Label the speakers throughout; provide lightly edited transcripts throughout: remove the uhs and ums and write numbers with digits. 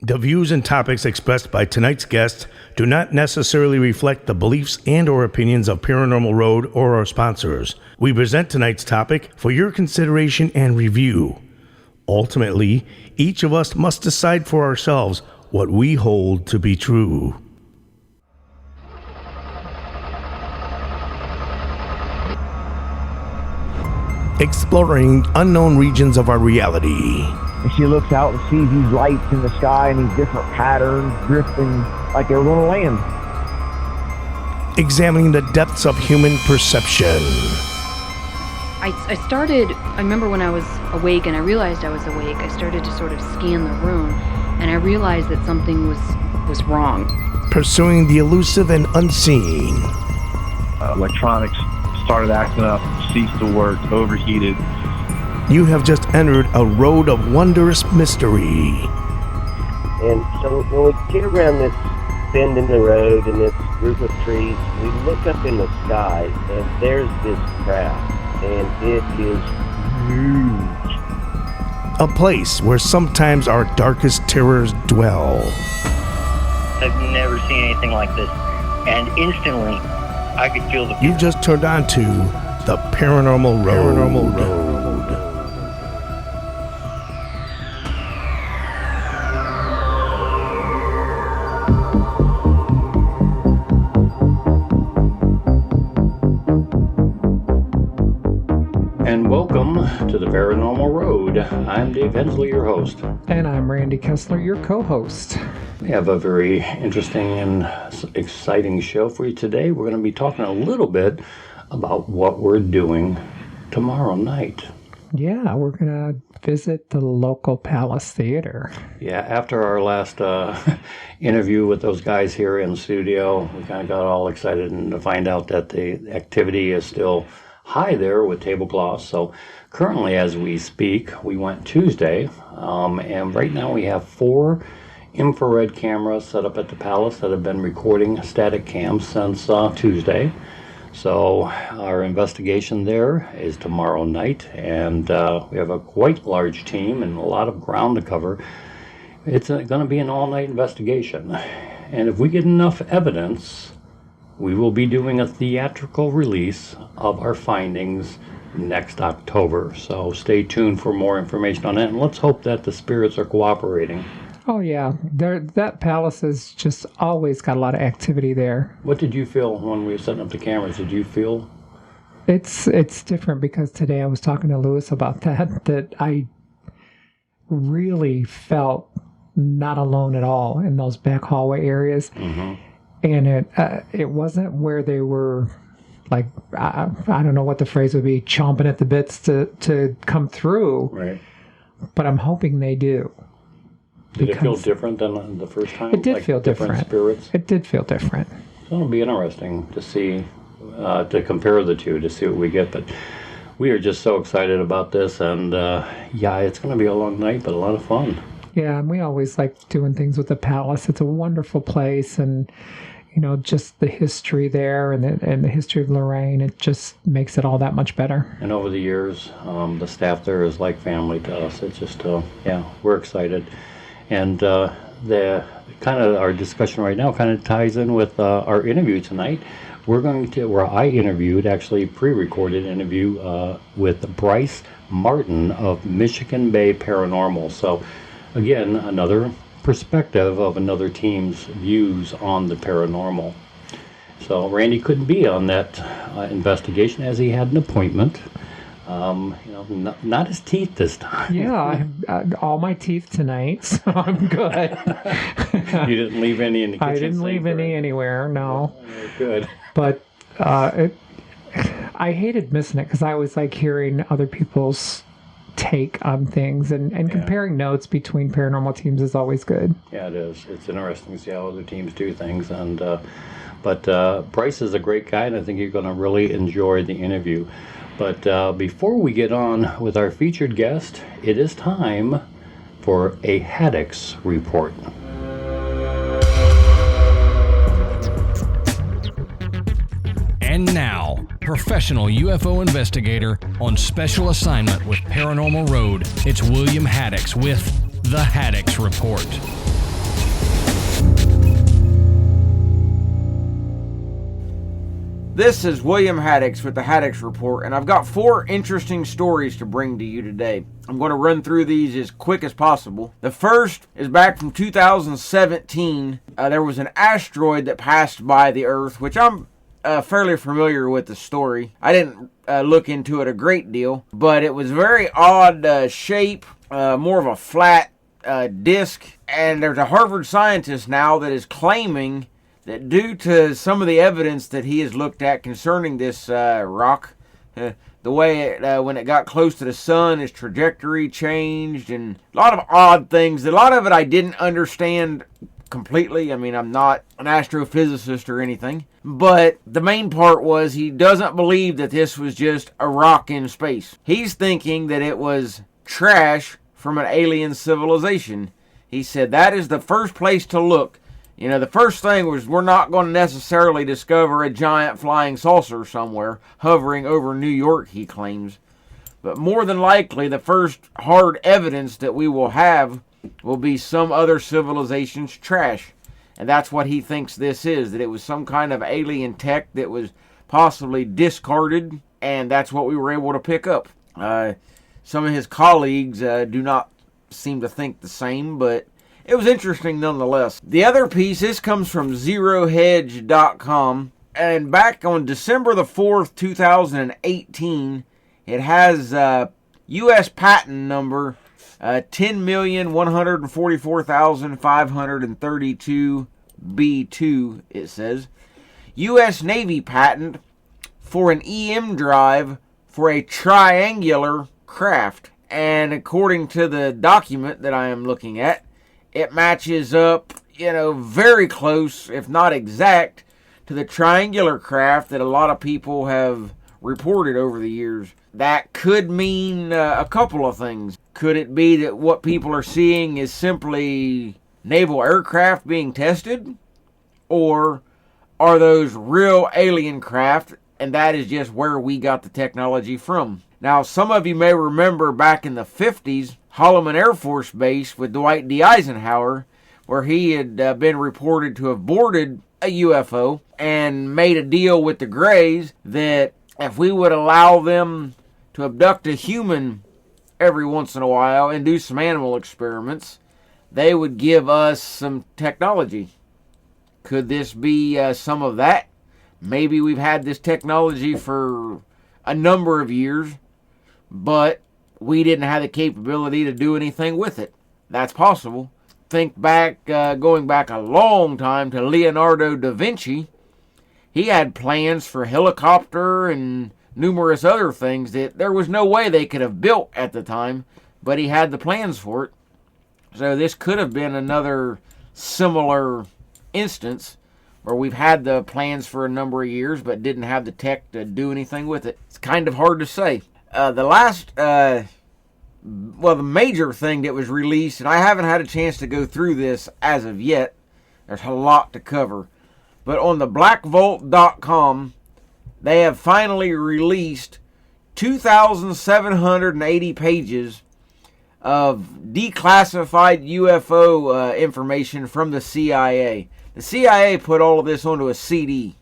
Speaker 1: The views and topics expressed by tonight's guest do not necessarily reflect the beliefs and or opinions of Paranormal Road or our sponsors. We present tonight's topic for your consideration and review. Ultimately, each of us must decide for ourselves what we hold to be true. Exploring unknown regions of our reality.
Speaker 2: And she looks out and sees these lights in the sky and these different patterns drifting like they were going to land.
Speaker 1: Examining the depths of human perception.
Speaker 3: I remember when I was awake and I realized I was awake, I started to sort of scan the room and I realized that something was wrong.
Speaker 1: Pursuing the elusive and unseen.
Speaker 4: Electronics started acting up, ceased to work, overheated.
Speaker 1: You have just entered a road of wondrous mystery.
Speaker 5: And so when we get around this bend in the road and this group of trees, we look up in the sky and there's this craft, and it is huge.
Speaker 1: A place where sometimes our darkest terrors dwell.
Speaker 6: I've never seen anything like this, and instantly I could feel the fear.
Speaker 1: You've just turned on to the Paranormal Road. Paranormal Road.
Speaker 7: And welcome to the Paranormal Road. I'm Dave Hensley, your host.
Speaker 8: And I'm Randy Kessler, your co-host.
Speaker 7: We have a very interesting and exciting show for you today. We're going to be talking a little bit about what we're doing tomorrow night.
Speaker 8: Yeah, we're going to visit the local Palace Theater.
Speaker 7: Yeah, after our last interview with those guys here in the studio, we kind of got all excited and to find out that the activity is still high there with tablecloths. So currently as we speak, we went Tuesday, and right now we have 4 infrared cameras set up at the Palace that have been recording static cams since Tuesday. So our investigation there is tomorrow night, and we have a quite large team and a lot of ground to cover. It's going to be an all-night investigation, and if we get enough evidence, we will be doing a theatrical release of our findings next October. So stay tuned for more information on that, and let's hope that the spirits are cooperating.
Speaker 8: Oh yeah, that palace has just always got a lot of activity there.
Speaker 7: What did you feel when we were setting up the cameras? Did you feel?
Speaker 8: It's different because today I was talking to Lewis about that I really felt not alone at all in those back hallway areas. Mm-hmm. And it wasn't where they were, like, I don't know what the phrase would be, chomping at the bits to come through.
Speaker 7: Right.
Speaker 8: But I'm hoping they do.
Speaker 7: Did it feel different than the first time?
Speaker 8: It did feel different.
Speaker 7: Spirits?
Speaker 8: It did feel different.
Speaker 7: So it'll be interesting to see, to compare the two, to see what we get. But we are just so excited about this. And, yeah, it's going to be a long night, but a lot of fun.
Speaker 8: Yeah, and we always like doing things with the Palace. It's a wonderful place, and you know, just the history there and the history of Lorraine, it just makes it all that much better.
Speaker 7: And over the years, the staff there is like family to us. It's just, yeah, we're excited. And the kind of our discussion right now kind of ties in with our interview tonight. Where I interviewed, actually pre-recorded interview with Bryce Martin of Michigan Bay Paranormal. So again, another perspective of another team's views on the paranormal. So Randy couldn't be on that investigation as he had an appointment. Not his teeth this time.
Speaker 8: Yeah, I all my teeth tonight, so I'm good.
Speaker 7: You didn't leave any in the kitchen?
Speaker 8: I didn't leave any anywhere, no.
Speaker 7: Good.
Speaker 8: But I hated missing it because I always like hearing other people's take on things, and comparing notes between paranormal teams is always good.
Speaker 7: Yeah, it is. It's interesting to see how other teams do things. And but Bryce is a great guy, and I think you're going to really enjoy the interview. But before we get on with our featured guest, it is time for a Haddox report.
Speaker 9: And now, professional UFO investigator on special assignment with Paranormal Road, it's William Haddox with the Haddox Report.
Speaker 10: This is William Haddox with the Haddox Report, and I've got 4 interesting stories to bring to you today. I'm going to run through these as quick as possible. The first is back from 2017. There was an asteroid that passed by the Earth, which I'm fairly familiar with the story. I didn't look into it a great deal, but it was very odd shape, more of a flat disc, and there's a Harvard scientist now that is claiming that due to some of the evidence that he has looked at concerning this rock, the way it, when it got close to the sun, its trajectory changed, and a lot of odd things. A lot of it I didn't understand completely. I mean, I'm not an astrophysicist or anything, but the main part was he doesn't believe that this was just a rock in space. He's thinking that it was trash from an alien civilization. He said that is the first place to look. You know, the first thing was we're not going to necessarily discover a giant flying saucer somewhere hovering over New York, he claims. But more than likely, the first hard evidence that we will have will be some other civilization's trash. And that's what he thinks this is, that it was some kind of alien tech that was possibly discarded, and that's what we were able to pick up. Some of his colleagues do not seem to think the same, but it was interesting nonetheless. The other piece, this comes from ZeroHedge.com, and back on December the 4th, 2018, it has U.S. patent number 10,144,532B2, it says. U.S. Navy patent for an EM drive for a triangular craft. And according to the document that I am looking at, it matches up, very close, if not exact, to the triangular craft that a lot of people have reported over the years. That could mean a couple of things. Could it be that what people are seeing is simply naval aircraft being tested? Or are those real alien craft, and that is just where we got the technology from? Now, some of you may remember back in the 50s, Holloman Air Force Base with Dwight D. Eisenhower, where he had been reported to have boarded a UFO and made a deal with the Greys that if we would allow them to abduct a human every once in a while and do some animal experiments, they would give us some technology. Could this be some of that? Maybe we've had this technology for a number of years, but we didn't have the capability to do anything with it. That's possible. Think back, going back a long time to Leonardo da Vinci. He had plans for helicopter and numerous other things that there was no way they could have built at the time, but he had the plans for it. So this could have been another similar instance where we've had the plans for a number of years but didn't have the tech to do anything with it. It's kind of hard to say. The major thing that was released, and I haven't had a chance to go through this as of yet. There's a lot to cover. But on the blackvault.com, they have finally released 2,780 pages of declassified UFO information from the CIA. The CIA put all of this onto a CD,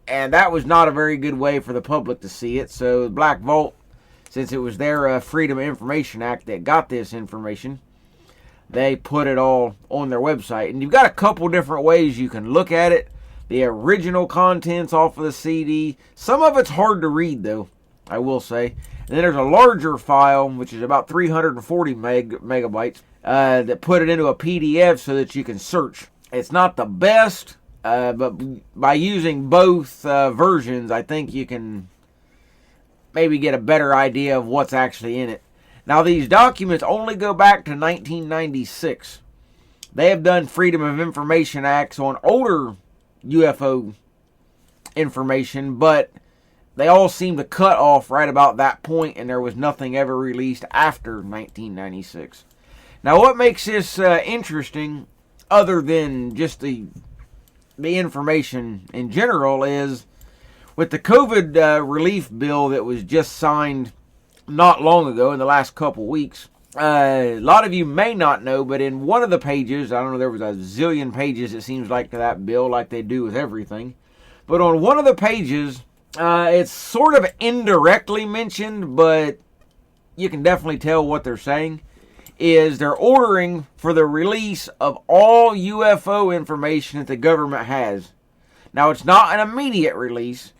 Speaker 10: and that was not a very good way for the public to see it. So Black Vault, since it was their Freedom of Information Act that got this information, they put it all on their website. And you've got a couple different ways you can look at it. The original contents off of the CD. Some of it's hard to read, though, I will say. And then there's a larger file, which is about 340 megabytes, that put it into a PDF so that you can search. It's not the best, but by using both versions, I think you can maybe get a better idea of what's actually in it. Now, these documents only go back to 1996. They have done Freedom of Information Acts on older UFO information, but they all seem to cut off right about that point, and there was nothing ever released after 1996. Now, what makes this interesting, other than just the information in general, is with the COVID relief bill that was just signed not long ago, in the last couple weeks. A lot of you may not know, but in one of the pages, I don't know, there was a zillion pages, it seems like, to that bill, like they do with everything. But on one of the pages, it's sort of indirectly mentioned, but you can definitely tell what they're saying, is they're ordering for the release of all UFO information that the government has. Now, it's not an immediate release.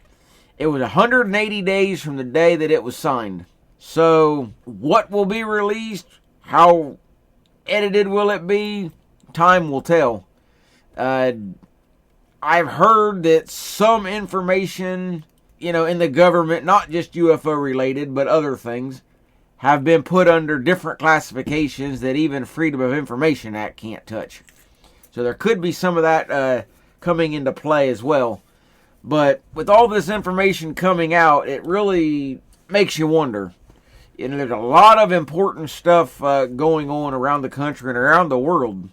Speaker 10: It was 180 days from the day that it was signed. So, what will be released? How edited will it be? Time will tell. I've heard that some information, in the government, not just UFO related, but other things, have been put under different classifications that even Freedom of Information Act can't touch. So there could be some of that coming into play as well. But with all this information coming out, it really makes you wonder. There's a lot of important stuff going on around the country and around the world.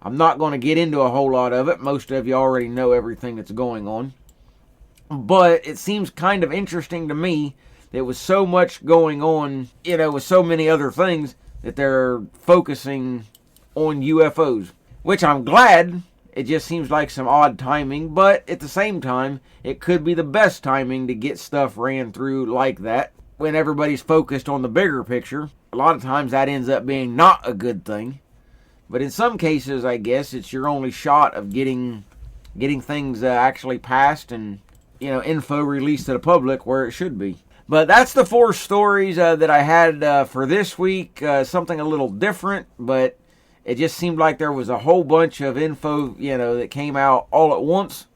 Speaker 10: I'm not going to get into a whole lot of it. Most of you already know everything that's going on. But it seems kind of interesting to me that with so much going on, with so many other things, that they're focusing on UFOs. Which I'm glad. It just seems like some odd timing, but at the same time, it could be the best timing to get stuff ran through like that. When everybody's focused on the bigger picture, a lot of times that ends up being not a good thing. But in some cases, I guess, it's your only shot of getting things actually passed and, info released to the public where it should be. But that's the 4 stories that I had for this week. Something a little different, but it just seemed like there was a whole bunch of info, that came out all at once.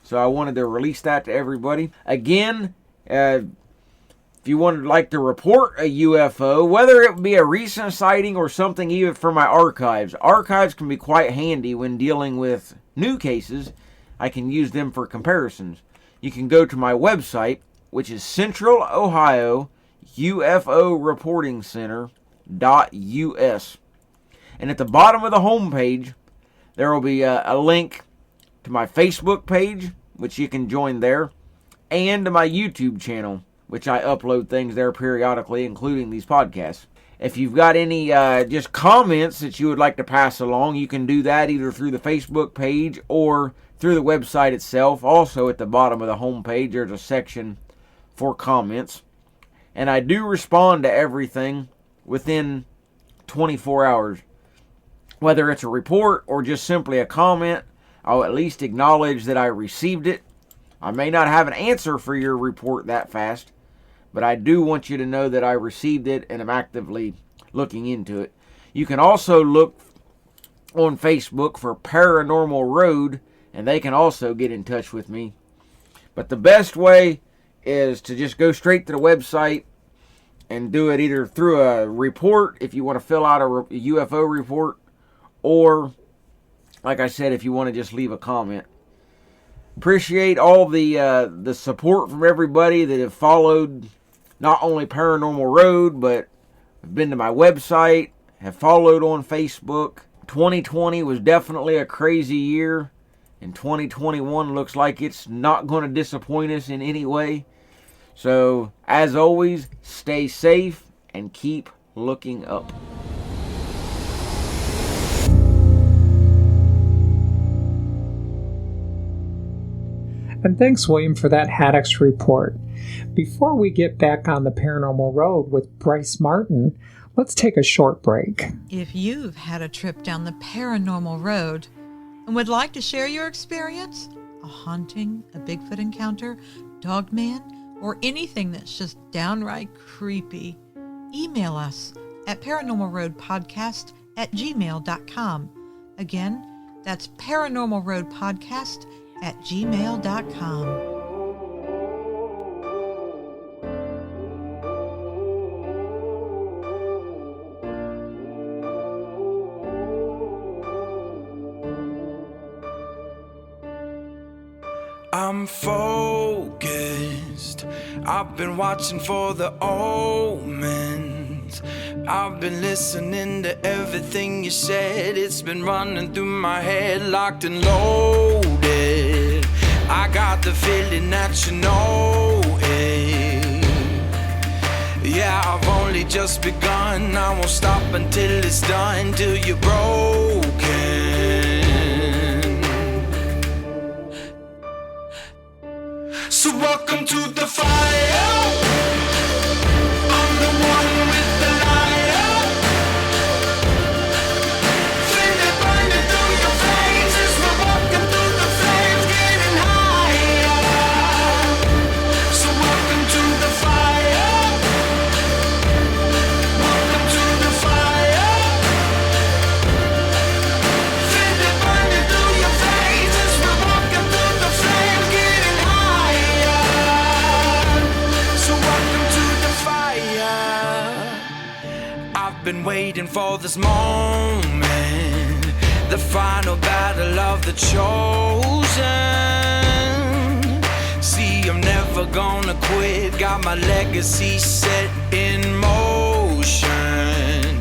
Speaker 10: So I wanted to release that to everybody. Again, if you would like to report a UFO, whether it be a recent sighting or something even from my archives. Archives can be quite handy when dealing with new cases. I can use them for comparisons. You can go to my website, which is Central Ohio UFO Reporting Center.us. And at the bottom of the homepage, there will be a link to my Facebook page, which you can join there, and to my YouTube channel, which I upload things there periodically, including these podcasts. If you've got any just comments that you would like to pass along, you can do that either through the Facebook page or through the website itself. Also, at the bottom of the homepage, there's a section for comments. And I do respond to everything within 24 hours. Whether it's a report or just simply a comment, I'll at least acknowledge that I received it. I may not have an answer for your report that fast, but I do want you to know that I received it and am actively looking into it. You can also look on Facebook for Paranormal Road, and they can also get in touch with me. But the best way is to just go straight to the website and do it either through a report, if you want to fill out a UFO report, or, like I said, if you want to just leave a comment. Appreciate all the support from everybody that have followed not only Paranormal Road, but have been to my website, have followed on Facebook. 2020 was definitely a crazy year, and 2021 looks like it's not going to disappoint us in any way. So, as always, stay safe and keep looking up.
Speaker 8: And thanks, William, for that Haddox report. Before we get back on the Paranormal Road with Bryce Martin, let's take a short break.
Speaker 11: If you've had a trip down the Paranormal Road and would like to share your experience, a haunting, a Bigfoot encounter, dogman, or anything that's just downright creepy, email us at paranormalroadpodcast@gmail.com. Again, that's paranormalroadpodcast@gmail.com.
Speaker 12: I'm focused. I've been watching for the omens. I've been listening to everything you said. It's been running through my head, locked and loaded. I got the feeling that you know it. Yeah, I've only just begun. I won't stop until it's done, till you're broken. welcome to the fire. I'm the one with the lighter. Feel it burning through your veins as we're walking through the flames, getting higher. So welcome to the fire. Welcome to the fire. Feel it burning through your veins as we're walking through the flames, getting higher. So welcome to the fire. I've been waiting for this moment, the final battle of the chosen. See, I'm never gonna quit, got my legacy set in motion.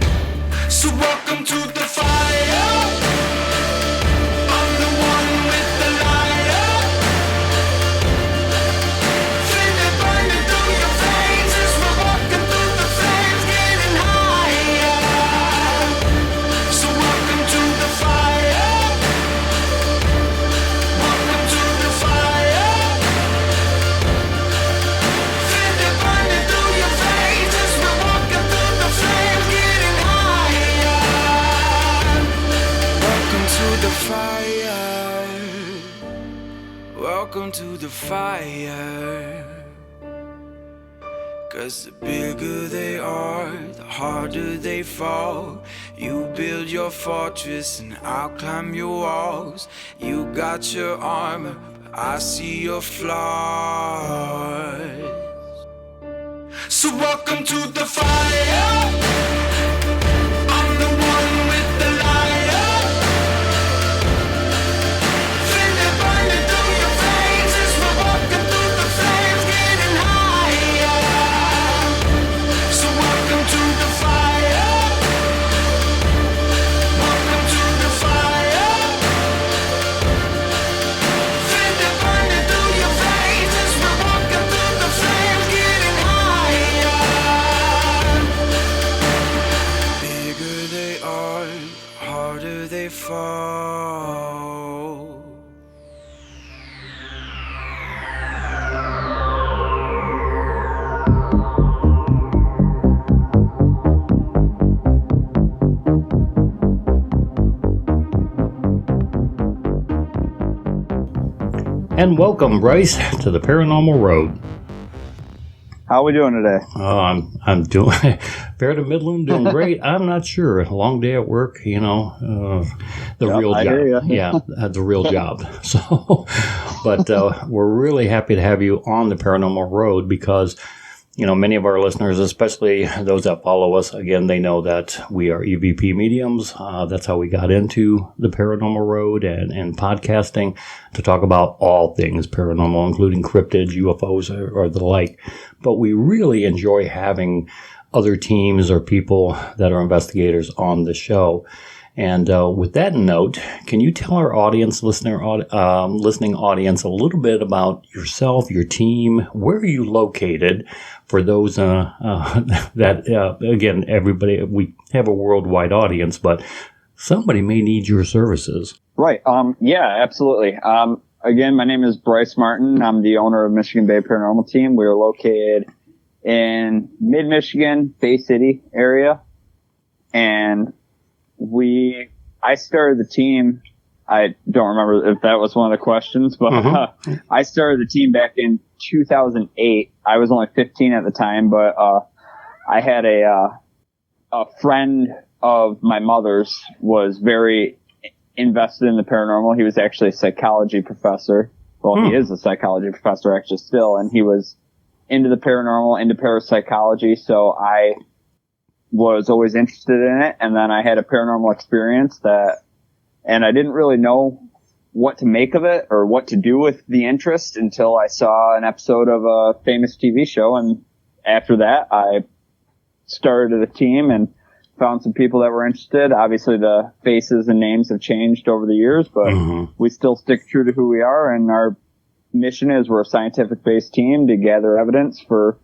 Speaker 12: So welcome to the fire. I'm the one with the lighter. Feel it burning through your veins as we're walking through the flames, getting higher. So welcome to the fire. Welcome to the fire. Feel it burning through your veins as we're walking through the flames, getting higher. Welcome to the fire. Welcome to the fire. 'Cause the bigger they are, the harder they fall. You build your fortress and I'll climb your walls. You got your armor, but I see your flaws. So welcome to the fire. I'm the one with the lighter. Feel it burning through your veins as we're walking through the flames, getting higher. So welcome to the fire. Welcome to the fire. Feel it burning through your veins as we're walking through the flames, getting higher. Bigger they are, the harder they fall.
Speaker 7: And welcome, Bryce, to the Paranormal Road.
Speaker 13: How are we doing today?
Speaker 7: I'm doing fair to Midland, doing great. I'm not sure. A long day at work, the real
Speaker 13: I
Speaker 7: job.
Speaker 13: hear ya.
Speaker 7: Yeah, the real job. So, but we're really happy to have you on the Paranormal Road because, many of our listeners, especially those that follow us, again, they know that we are EVP mediums. That's how we got into the Paranormal Road and podcasting to talk about all things paranormal, including cryptids, UFOs, or the like. But we really enjoy having other teams or people that are investigators on the show. And with that note, can you tell our audience, listening audience, a little bit about yourself, your team? Where are you located? For those that, again, everybody, we have a worldwide audience, but somebody may need your services.
Speaker 13: Right. Yeah, absolutely. Again, my name is Bryce Martin. I'm the owner of Michigan Bay Paranormal Team. We are located in mid-Michigan, Bay City area. And I started the team. I don't remember if that was one of the questions, but I started the team back in 2008. I was only 15 at the time, but I had a friend of my mother's was very invested in the paranormal. He was actually a psychology professor. Well, he is a psychology professor actually still, and he was into the paranormal, into parapsychology. So I was always interested in it. And then I had a paranormal experience and I didn't really know what to make of it or what to do with the interest until I saw an episode of a famous TV show. And after that, I started a team and found some people that were interested. Obviously, the faces and names have changed over the years, but we still stick true to who we are. And our mission is we're a scientific-based team to gather evidence for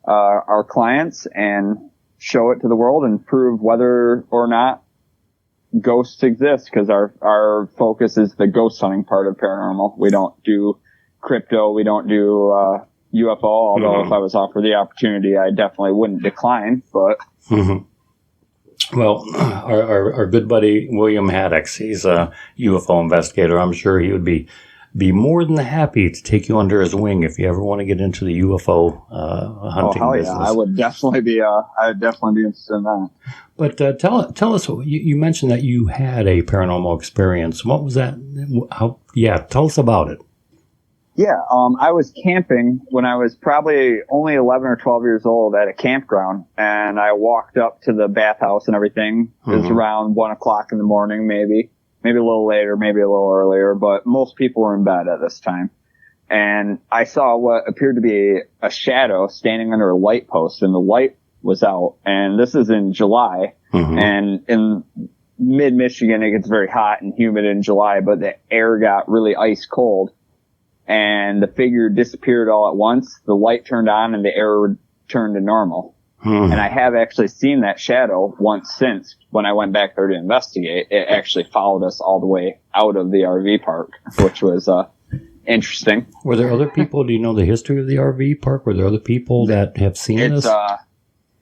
Speaker 13: our clients and show it to the world and prove whether or not ghosts exist, because our focus is the ghost hunting part of paranormal. We don't do crypto. We don't do UFO, although if I was offered the opportunity, I definitely wouldn't decline. But
Speaker 7: Well, our good buddy William Haddox, he's a UFO investigator. I'm sure he would be more than happy to take you under his wing if you ever want to get into the UFO hunting business.
Speaker 13: Yeah, I would definitely be. I'd definitely be interested in that.
Speaker 7: But tell us, you mentioned that you had a paranormal experience. What was that? Tell us about it.
Speaker 13: Yeah, I was camping when I was probably only 11 or 12 years old at a campground, and I walked up to the bathhouse and everything. It was around 1 o'clock in the morning, maybe a little later, maybe a little earlier, but most people were in bed at this time. And I saw what appeared to be a shadow standing under a light post, and the light was out. And this is in July, and in mid-Michigan, it gets very hot and humid in July, but the air got really ice cold. And the figure disappeared all at once. The light turned on and the air turned to normal. And I have actually seen that shadow once since when I went back there to investigate. It actually followed us all the way out of the RV park, which was interesting.
Speaker 7: Were there other people? Do you know the history of the RV park? Were there other people that have seen this?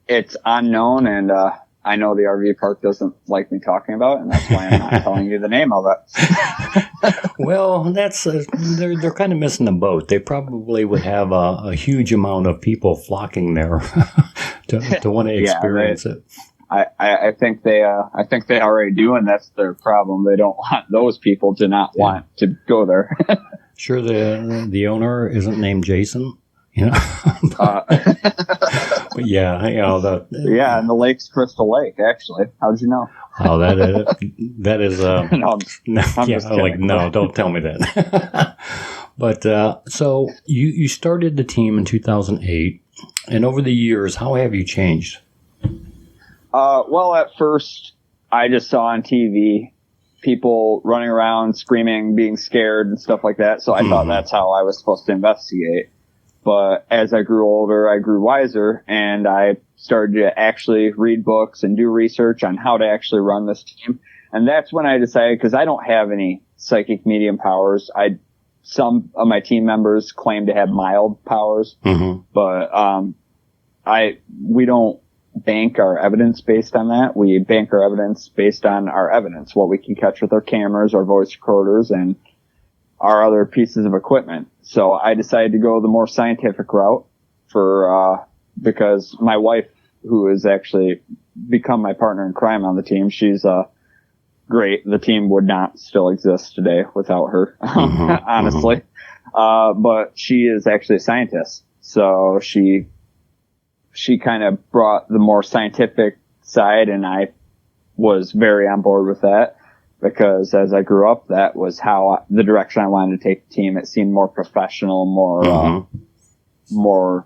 Speaker 13: It's unknown, and I know the RV park doesn't like me talking about it, and that's why I'm not telling you the name of it.
Speaker 7: Well, that's they're kind of missing the boat. They probably would have a huge amount of people flocking there to want to experience it.
Speaker 13: I think they already do, and that's their problem. They don't want those people to not want to go there.
Speaker 7: Sure, the owner isn't named Jason. You know, but yeah,
Speaker 13: and the lake's Crystal Lake. Actually, how'd you know?
Speaker 7: Oh, that is no, don't tell me that. But so you started the team in 2008, and over the years, how have you changed?
Speaker 13: Well, at first, I just saw on TV people running around, screaming, being scared, and stuff like that. So I thought that's how I was supposed to investigate. But as I grew older, I grew wiser, and I started to actually read books and do research on how to actually run this team. And that's when I decided, because I don't have any psychic medium powers. Some of my team members claim to have mild powers, but we don't bank our evidence based on that. We bank our evidence based on our evidence, what we can catch with our cameras, our voice recorders, and our other pieces of equipment. So I decided to go the more scientific route because my wife, who has actually become my partner in crime on the team, she's great. The team would not still exist today without her, honestly. But she is actually a scientist. So she kind of brought the more scientific side, and I was very on board with that. Because as I grew up, that was the direction I wanted to take the team. It seemed more professional, more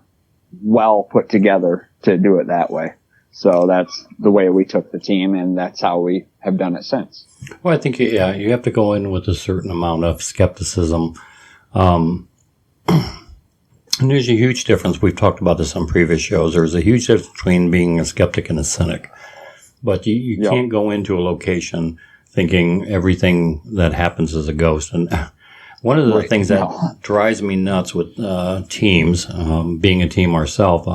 Speaker 13: well put together to do it that way. So that's the way we took the team, and that's how we have done it since.
Speaker 7: Well, I think, you have to go in with a certain amount of skepticism. And there's a huge difference. We've talked about this on previous shows. There's a huge difference between being a skeptic and a cynic. But you can't go into a location thinking everything that happens is a ghost. And one of the things that drives me nuts with teams, being a team ourselves,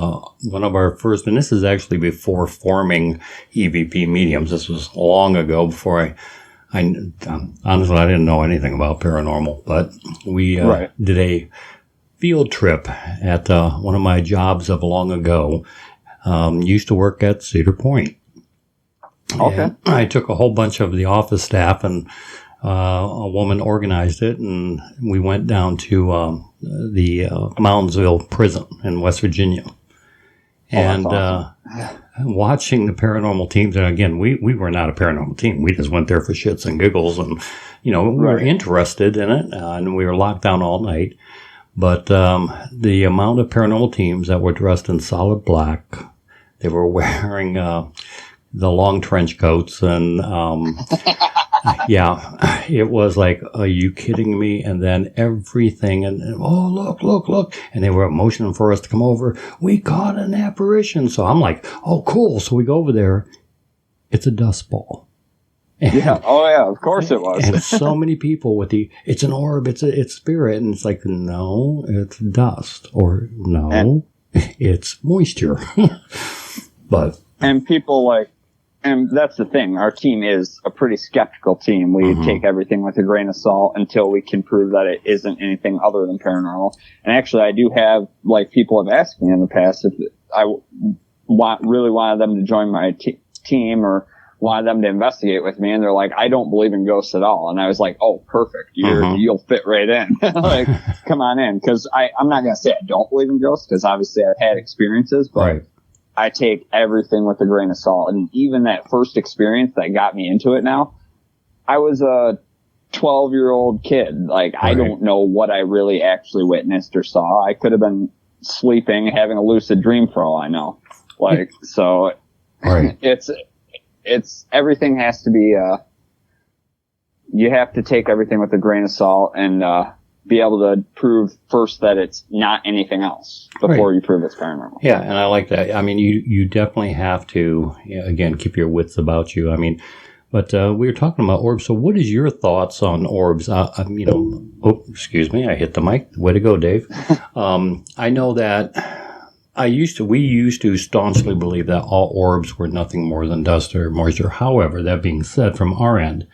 Speaker 7: one of our first, and this is actually before forming EVP Mediums. This was long ago before honestly, I didn't know anything about paranormal, but we did a field trip at one of my jobs of long ago. Used to work at Cedar Point. Okay. And I took a whole bunch of the office staff, and a woman organized it, and we went down to the Moundsville prison in West Virginia. And watching the paranormal teams, and again, we were not a paranormal team. We just went there for shits and giggles, and we were interested in it, and we were locked down all night. But the amount of paranormal teams that were dressed in solid black, they were wearing the long trench coats, and it was like, are you kidding me? And then everything, and oh, look, and they were motioning for us to come over. We caught an apparition. So I'm like, oh, cool. So we go over there. It's a dust ball.
Speaker 13: Yeah. Oh, yeah. Of course it was.
Speaker 7: And so many people with it's an orb, it's spirit. And it's like, no, it's dust. Or no, it's moisture. But.
Speaker 13: And people and that's the thing. Our team is a pretty skeptical team. We take everything with a grain of salt until we can prove that it isn't anything other than paranormal. And actually, I do have, people have asked me in the past if I really wanted them to join my team or wanted them to investigate with me. And they're like, I don't believe in ghosts at all. And I was like, oh, perfect. You'll fit right in. Come on in. Cause I'm not going to say I don't believe in ghosts because obviously I've had experiences, but
Speaker 7: right.
Speaker 13: I take everything with a grain of salt. And even that first experience that got me into it now, I was a 12-year-old kid. Right. I don't know what I really actually witnessed or saw. I could have been sleeping, having a lucid dream for all I know. So
Speaker 7: right.
Speaker 13: it's everything has to be, you have to take everything with a grain of salt and, be able to prove first that it's not anything else before you prove it's paranormal.
Speaker 7: Yeah, and I like that. I mean, you definitely have to, again, keep your wits about you. I mean, but we were talking about orbs. So what is your thoughts on orbs? Excuse me, I hit the mic. Way to go, Dave. I know that we used to staunchly believe that all orbs were nothing more than dust or moisture. However, that being said, from our end,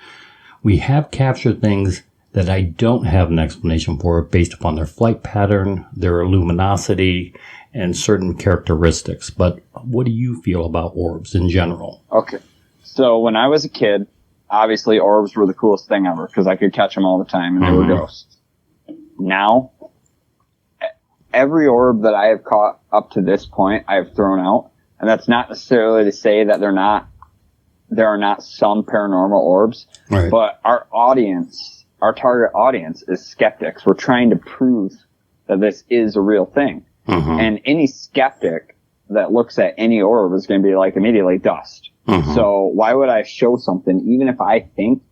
Speaker 7: we have captured things that I don't have an explanation for based upon their flight pattern, their luminosity, and certain characteristics. But what do you feel about orbs in general?
Speaker 13: Okay. So when I was a kid, obviously orbs were the coolest thing ever because I could catch them all the time and they were ghosts. Now, every orb that I have caught up to this point, I've thrown out. And that's not necessarily to say that there are not some paranormal orbs,
Speaker 7: right.
Speaker 13: But our target audience is skeptics. We're trying to prove that this is a real thing. And any skeptic that looks at any orb is going to be immediately dust. So why would I show something, even if I think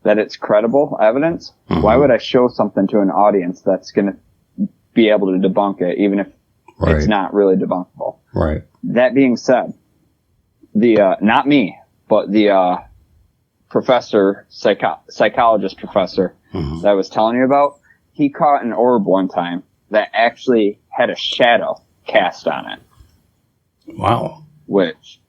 Speaker 13: that it's credible evidence, why would I show something to an audience that's going to be able to debunk it, even if it's not really debunkable?
Speaker 7: Right.
Speaker 13: That being said, not me, but the psychologist professor that I was telling you about, he caught an orb one time that actually had a shadow cast on it.
Speaker 7: Wow.
Speaker 13: Which,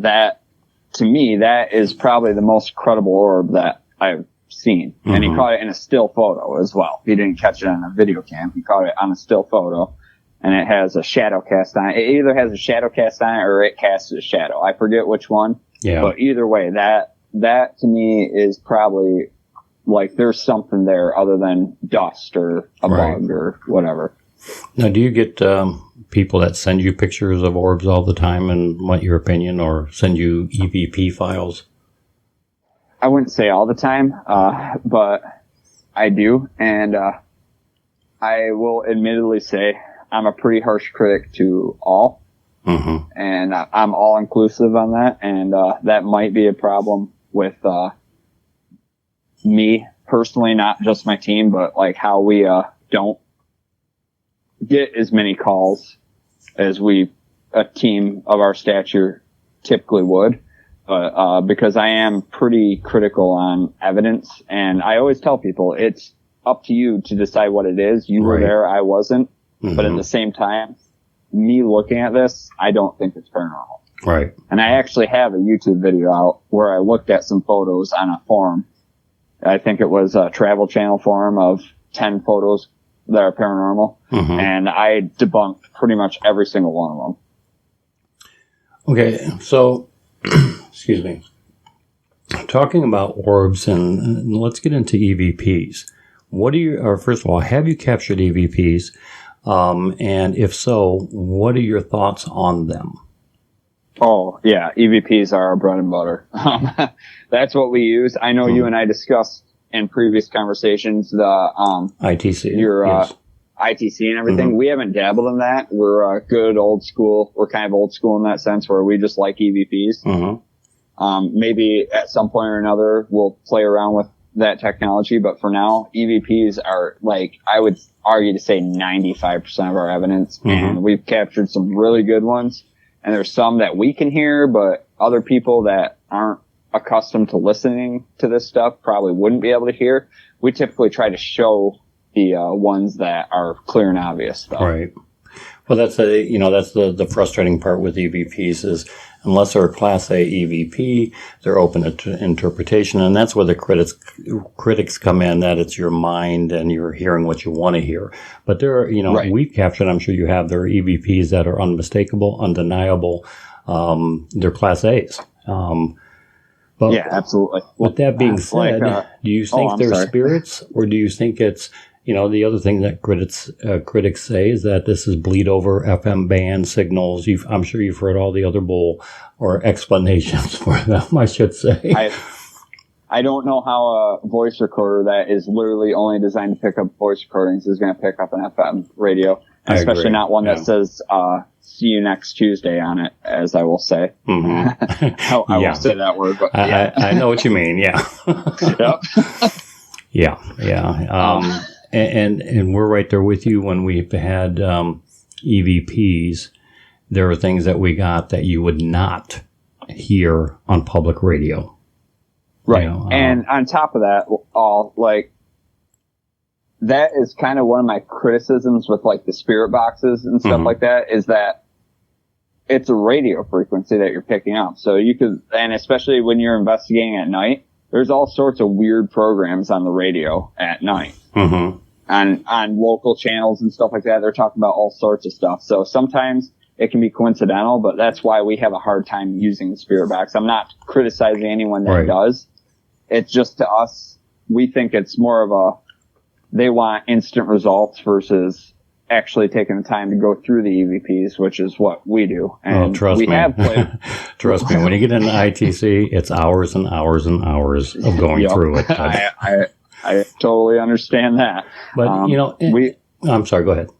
Speaker 13: to me, that is probably the most credible orb that I've seen. And he caught it in a still photo as well. He didn't catch it on a video cam. He caught it on a still photo. And it has a shadow cast on it. It either has a shadow cast on it or it casts a shadow. I forget which one.
Speaker 7: Yeah.
Speaker 13: But either way, that to me is probably there's something there other than dust or a bug or whatever.
Speaker 7: Now, do you get people that send you pictures of orbs all the time and want your opinion, or send you EVP files?
Speaker 13: I wouldn't say all the time, but I do. And I will admittedly say I'm a pretty harsh critic to all. And I'm all inclusive on that. And that might be a problem with me personally, not just my team, but how we don't get as many calls as a team of our stature typically would. But because I am pretty critical on evidence, and I always tell people it's up to you to decide what it is. You were there, I wasn't. But at the same time, me looking at this, I don't think it's paranormal.
Speaker 7: Right.
Speaker 13: And I actually have a YouTube video out where I looked at some photos on a forum. I think it was a Travel Channel forum of 10 photos that are paranormal. And I debunked pretty much every single one of them.
Speaker 7: Okay, so, excuse me. Talking about orbs, and let's get into EVPs. First of all, have you captured EVPs? And if so, what are your thoughts on them?
Speaker 13: Oh, yeah. EVPs are our bread and butter. That's what we use. I know you and I discussed in previous conversations the
Speaker 7: ITC.
Speaker 13: Yes. ITC and everything. We haven't dabbled in that. We're good old school. We're kind of old school in that sense where we just like EVPs. Maybe at some point or another we'll play around with that technology, but for now, EVPs are I would argue to say 95% of our evidence, and we've captured some really good ones. And there's some that we can hear, but other people that aren't accustomed to listening to this stuff probably wouldn't be able to hear. We typically try to show the ones that are clear and obvious, though.
Speaker 7: Right. Well, that's the frustrating part with EVPs is unless they're a Class A EVP, they're open to interpretation, and that's where the critics come in. That it's your mind and you're hearing what you want to hear. But there are,
Speaker 13: Right.
Speaker 7: we've captured. I'm sure you have. There are EVPs that are unmistakable, undeniable. They're Class A's. But
Speaker 13: Yeah, absolutely.
Speaker 7: with that being said, do you think
Speaker 13: I'm
Speaker 7: they're
Speaker 13: sorry.
Speaker 7: spirits, or do you think it's the other thing that critics say is that this is bleed over FM band signals. I'm sure you've heard all the other bull or explanations for them, I should say.
Speaker 13: I don't know how a voice recorder that is literally only designed to pick up voice recordings is going to pick up an FM radio,
Speaker 7: I
Speaker 13: especially
Speaker 7: agree.
Speaker 13: not one
Speaker 7: Yeah.
Speaker 13: that says "see you next Tuesday" on it, as I will say.
Speaker 7: Mm-hmm.
Speaker 13: I won't say that word, but yeah.
Speaker 7: I know what you mean. Yeah.
Speaker 13: Yep.
Speaker 7: Yeah. And we're right there with you when we've had EVPs. There are things that we got that you would not hear on public radio.
Speaker 13: Right. And on top of that, that is kind of one of my criticisms with like the spirit boxes and stuff like that, is that it's a radio frequency that you're picking up. So you could, and especially when you're investigating at night, there's all sorts of weird programs on the radio at night.
Speaker 7: Mm-hmm.
Speaker 13: On local channels and stuff like that. They're talking about all sorts of stuff. So sometimes it can be coincidental, but that's why we have a hard time using the spirit box. I'm not criticizing anyone that does. It's just, to us, we think it's more of they want instant results versus actually taking the time to go through the EVPs, which is what we do. And
Speaker 7: trust
Speaker 13: we
Speaker 7: me.
Speaker 13: have played.
Speaker 7: Trust me, when you get into ITC, it's hours and hours and hours of going through it.
Speaker 13: I totally understand that.
Speaker 7: But, I'm sorry, go ahead.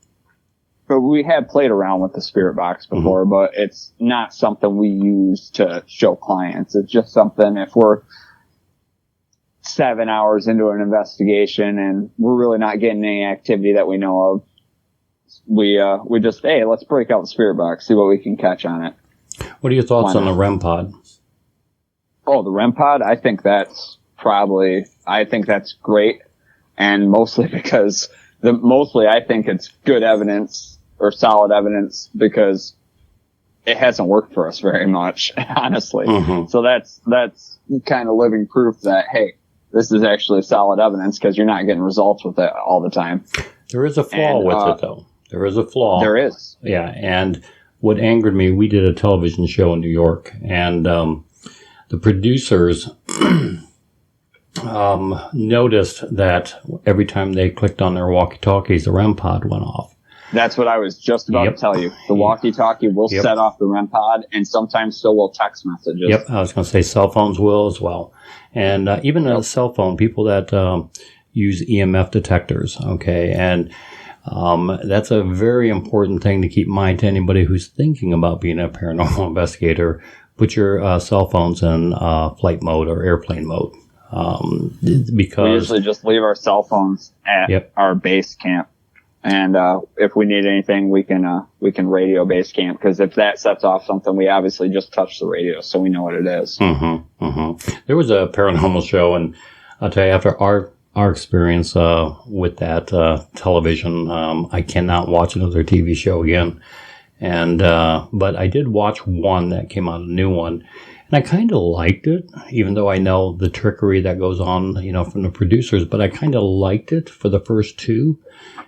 Speaker 13: But we have played around with the spirit box before, but it's not something we use to show clients. It's just something if we're 7 hours into an investigation and we're really not getting any activity that we know of, we just, hey, let's break out the spirit box, see what we can catch on it.
Speaker 7: What are your thoughts on the REM pod?
Speaker 13: Oh, the REM pod? I think that's great. And mostly because I think it's good evidence or solid evidence because it hasn't worked for us very much, honestly. So that's kind of living proof that, hey, this is actually solid evidence because you're not getting results with it all the time.
Speaker 7: There is a flaw with it, though. There is a flaw.
Speaker 13: There is.
Speaker 7: Yeah. And what angered me, we did a television show in New York, and the producers noticed that every time they clicked on their walkie-talkies, the REM pod went off.
Speaker 13: That's what I was just about to tell you. The walkie-talkie will set off the REM pod, and sometimes still will text messages.
Speaker 7: Yep, I was going to say cell phones will as well. And even a cell phone, people that use EMF detectors, okay? And that's a very important thing to keep in mind to anybody who's thinking about being a paranormal investigator. Put your cell phones in flight mode or airplane mode. Because
Speaker 13: we usually just leave our cell phones at our base camp. And if we need anything, we can radio base camp, because if that sets off something, we obviously just touch the radio, so we know what it is.
Speaker 7: There was a paranormal show, and I'll tell you, after our experience with that television, I cannot watch another TV show again. And but I did watch one that came out, a new one, and I kind of liked it, even though I know the trickery that goes on, from the producers. But I kind of liked it for the first two.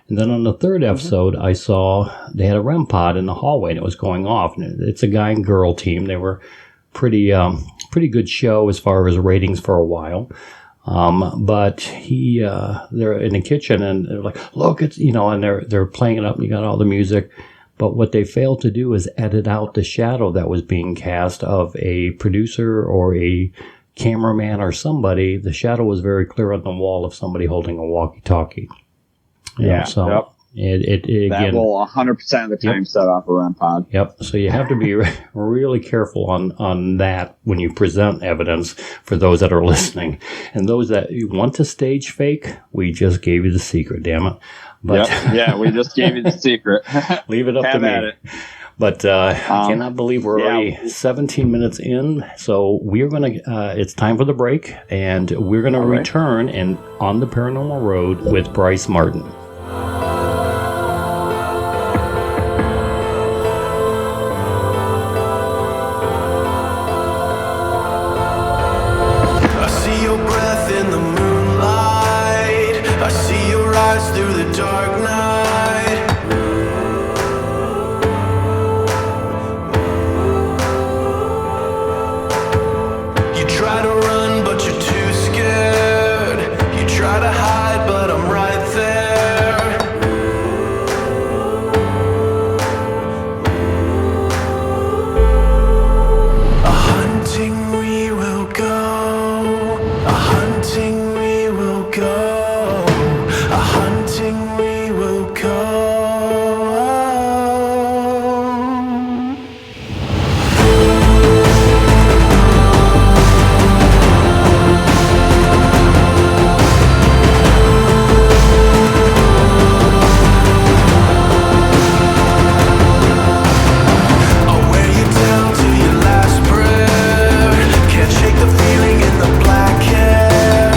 Speaker 7: And then on the third episode, I saw they had a REM pod in the hallway, and it was going off. And it's a guy and girl team. They were pretty good show as far as ratings for a while. But they're in the kitchen, and they're like, look, it's, and they're playing it up, and you got all the music. But what they failed to do is edit out the shadow that was being cast of a producer or a cameraman or somebody. The shadow was very clear on the wall of somebody holding a walkie-talkie. So it
Speaker 13: that
Speaker 7: again
Speaker 13: will 100% of the time set off a REM pod.
Speaker 7: Yep. So you have to be really careful on that when you present evidence for those that are listening, and those that you want to stage fake. We just gave you the secret, damn it. But
Speaker 13: we just gave you the secret.
Speaker 7: Leave it up to me.
Speaker 13: At it.
Speaker 7: But I cannot believe we're already 17 minutes in. So we're going to, it's time for the break, and we're going to return and on the Paranormal Road with Bryce Martin.
Speaker 12: I see your breath in the moonlight. I see your eyes through the dark night. You try to run, but you're too scared. You try to hide, but I'm right there. A hunting we will go. A hunting we will go. A hunting we will go. I'll wear you down to your last prayer. Can't shake the feeling in the black hair.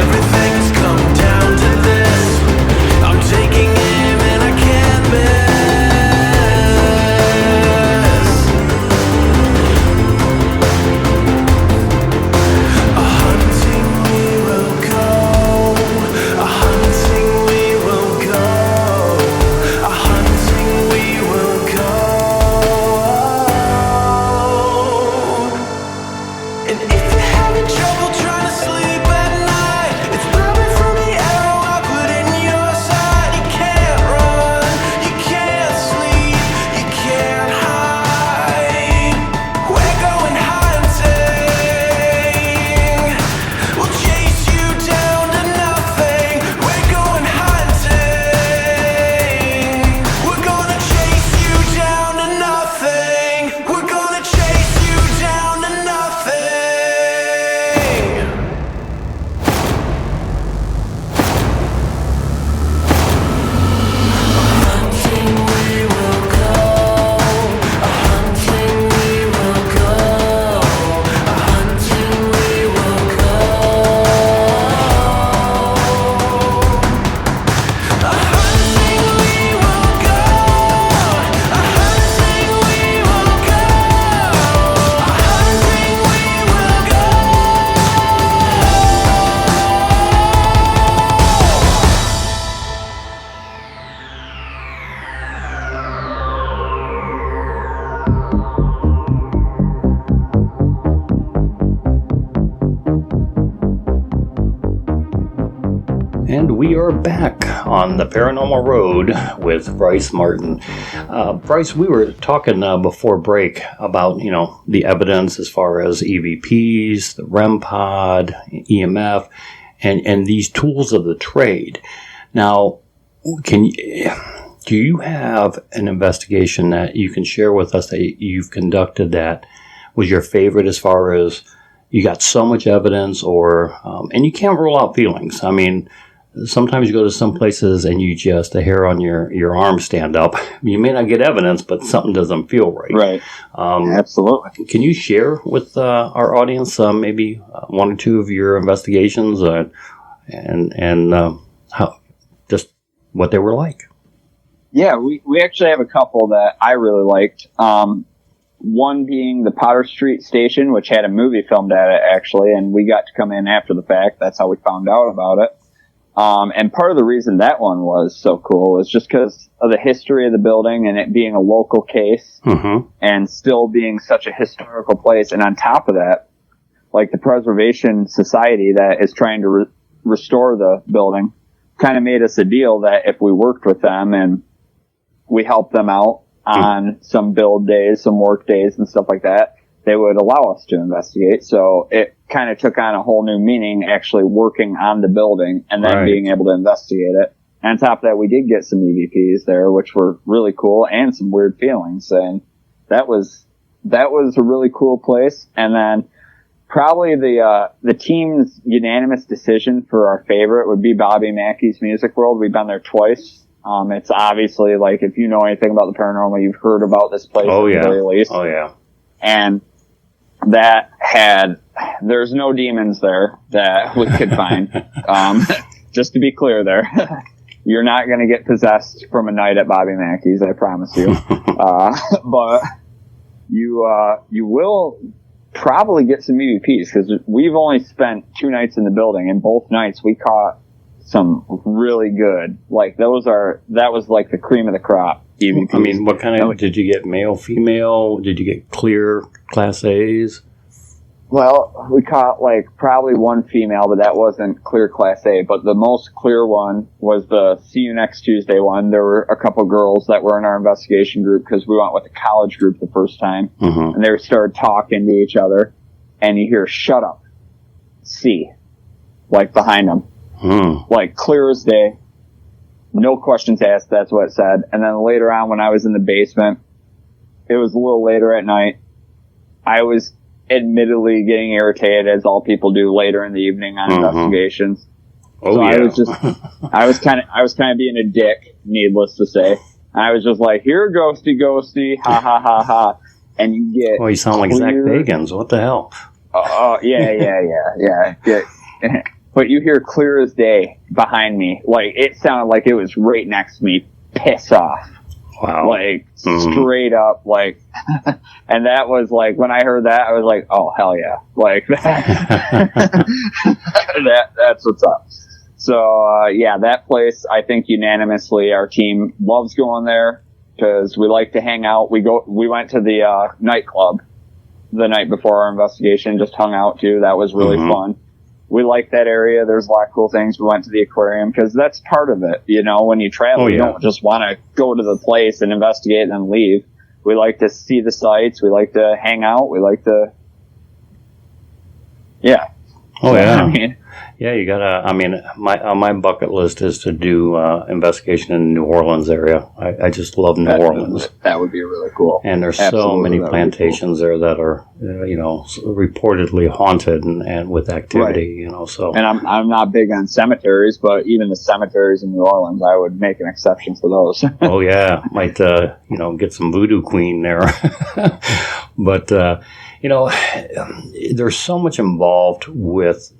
Speaker 12: Everything's come down to this. I'm taking aim and I can't miss. A hunting we will go. A hunting we will go. A hunting we will go. And if you're having trouble trying to sleep at night, it's probably from the arrow I put in your side. You can't run, you can't sleep, you can't hide. We're going hunting. We'll chase you down to nothing. We're going hunting. We're gonna chase you down to nothing. We're gonna chase you down to nothing. Hunting we will go. A hunting we will go. A hunting we will go. A hunting we will go. A hunting we will go. A hunting we will go.
Speaker 7: And we are back on the Paranormal Road with Bryce Martin. Bryce, we were talking before break about, the evidence as far as EVPs, the REM pod, EMF, and these tools of the trade. Now, do you have an investigation that you can share with us that you've conducted that was your favorite as far as you got so much evidence, or and you can't rule out feelings? I mean, sometimes you go to some places and you just, the hair on your arm stand up. You may not get evidence, but something doesn't feel right.
Speaker 13: Right. Absolutely.
Speaker 7: Can you share with our audience maybe one or two of your investigations and how, just what they were like?
Speaker 13: Yeah, we actually have a couple that I really liked. One being the Potter Street Station, which had a movie filmed at it, actually, and we got to come in after the fact. That's how we found out about it. And part of the reason that one was so cool was just because of the history of the building and it being a local case and still being such a historical place. And on top of that, like the Preservation Society that is trying to restore the building kind of made us a deal that if we worked with them and we helped them out on some build days, some work days and stuff like that, they would allow us to investigate. So it kind of took on a whole new meaning, actually working on the building and then being able to investigate it. And on top of that, we did get some EVPs there, which were really cool, and some weird feelings. And that was a really cool place. And then Probably the team's unanimous decision for our favorite would be Bobby Mackey's Music World. We've been there twice. It's obviously, like, if you know anything about the paranormal, you've heard about this place at the very least.
Speaker 7: Oh, yeah.
Speaker 13: And there's no demons there that we could find. Just to be clear there. You're not going to get possessed from a night at Bobby Mackey's, I promise you. But you will probably get some EVPs, because we've only spent 2 nights in the building, and both nights we caught some really good, like, that was like the cream of the crop EVPs.
Speaker 7: I mean, what kind of, did you get male, female? Did you get clear Class A's?
Speaker 13: Well, we caught like probably 1 female, but that wasn't clear Class A. But the most clear one was the See You Next Tuesday one. There were a couple girls that were in our investigation group, because we went with a college group the first time, and they started talking to each other, and you hear "shut up," "see," like behind them, like clear as day, no questions asked. That's what it said. And then later on, when I was in the basement, it was a little later at night. I was admittedly getting irritated, as all people do later in the evening on investigations. I was kind of being a dick, needless to say. I was just like, "Here, ghosty, ha ha ha ha," and you get.
Speaker 7: Well, you sound like Zach Bagans. What the hell?
Speaker 13: Yeah. But you hear clear as day behind me, like it sounded like it was right next to me. Piss off.
Speaker 7: Wow.
Speaker 13: Like, straight up, like, and that was like, when I heard that, I was like, oh, hell yeah. Like, that's what's up. So, yeah, that place, I think unanimously, our team loves going there, because we like to hang out. We went to the nightclub the night before our investigation, just hung out too. That was really fun. We like that area. There's a lot of cool things. We went to the aquarium, because that's part of it. You know, when you travel, you don't just want to go to the place and investigate and then leave. We like to see the sights. We like to hang out. We like to,
Speaker 7: Oh, yeah. Yeah, you gotta, my bucket list is to do investigation in the New Orleans area. I just love New Orleans.
Speaker 13: That would be really cool.
Speaker 7: And there's so many plantations there that are, reportedly haunted and with activity, so.
Speaker 13: And I'm not big on cemeteries, but even the cemeteries in New Orleans, I would make an exception for those.
Speaker 7: Oh, yeah. Might, get some voodoo queen there. But, there's so much involved with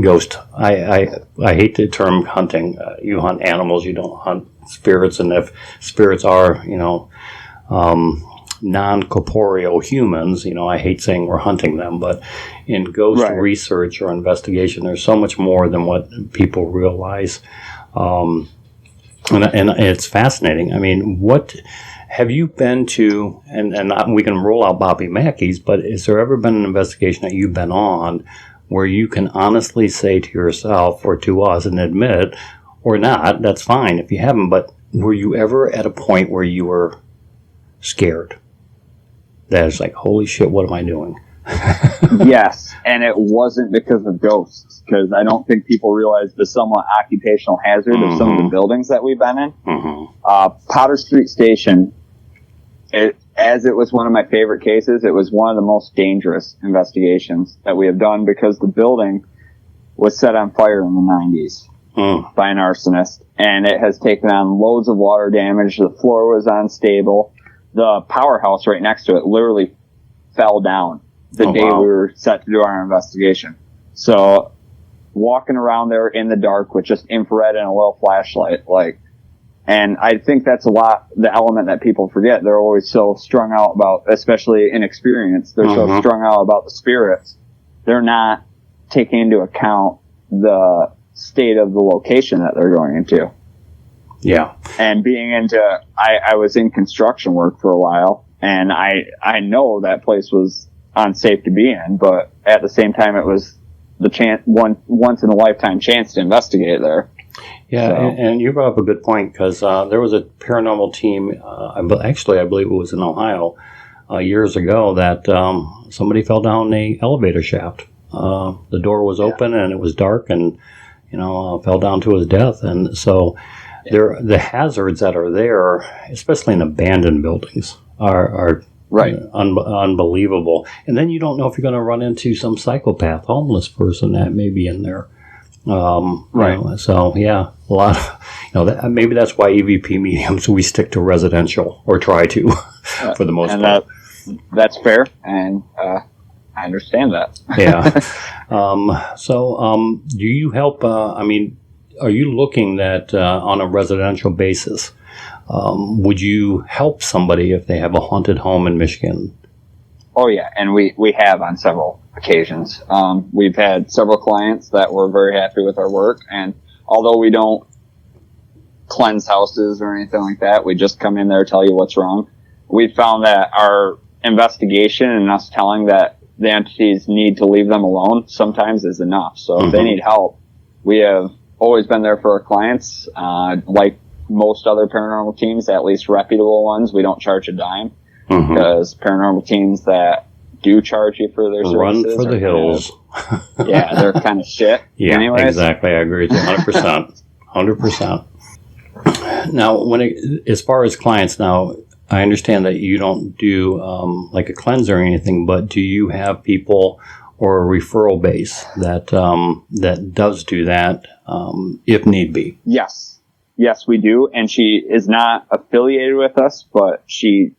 Speaker 7: ghost. I hate the term hunting. You hunt animals, you don't hunt spirits, and if spirits are, non-corporeal humans, I hate saying we're hunting them, but in ghost research or investigation, there's so much more than what people realize. And it's fascinating. I mean, what have you been to, and we can roll out Bobby Mackey's, but has there ever been an investigation that you've been on where you can honestly say to yourself or to us and admit, or not, that's fine if you haven't, but were you ever at a point where you were scared? That is like, holy shit, what am I doing?
Speaker 13: Yes, and it wasn't because of ghosts, because I don't think people realize the somewhat occupational hazard of some of the buildings that we've been in. Potter Street Station, as it was one of my favorite cases, it was one of the most dangerous investigations that we have done, because the building was set on fire in the 90s by an arsonist, and it has taken on loads of water damage. The floor was unstable. The powerhouse right next to it literally fell down the day we were set to do our investigation. So walking around there in the dark with just infrared and a little flashlight, and I think that's the element that people forget. They're always so strung out about, especially inexperienced, they're so strung out about the spirits. They're not taking into account the state of the location that they're going into.
Speaker 7: Yeah.
Speaker 13: And being I was in construction work for a while, and I know that place was unsafe to be in, but at the same time, it was the once in a lifetime chance to investigate there.
Speaker 7: Yeah, so. And you brought up a good point, because there was a paranormal team, I believe it was in Ohio, years ago, that somebody fell down the elevator shaft. The door was open and it was dark, and fell down to his death. And so the hazards that are there, especially in abandoned buildings, are
Speaker 13: Right.
Speaker 7: Unbelievable. And then you don't know if you're going to run into some psychopath, homeless person that may be in there.
Speaker 13: Right.
Speaker 7: You know, so, yeah, a lot of, maybe that's why EVP mediums, we stick to residential, or try to, for the most part.
Speaker 13: That's fair, and I understand that.
Speaker 7: Yeah. So, do you help, are you looking that on a residential basis, would you help somebody if they have a haunted home in Michigan?
Speaker 13: Oh, yeah, and we have on several occasions. We've had several clients that were very happy with our work, and although we don't cleanse houses or anything like that, we just come in there, tell you what's wrong. We found that our investigation and us telling that the entities need to leave them alone sometimes is enough. So if they need help, we have always been there for our clients. Like most other paranormal teams, at least reputable ones, we don't charge a dime, because paranormal teams that do charge you for their services
Speaker 7: run for the hills.
Speaker 13: Yeah, they're kind of shit.
Speaker 7: Yeah,
Speaker 13: anyways.
Speaker 7: Exactly. I agree with you 100%. 100%. Now, as far as clients now, I understand that you don't do like a cleanser or anything, but do you have people or a referral base that that does do that if need be?
Speaker 13: Yes, we do. And she is not affiliated with us, but she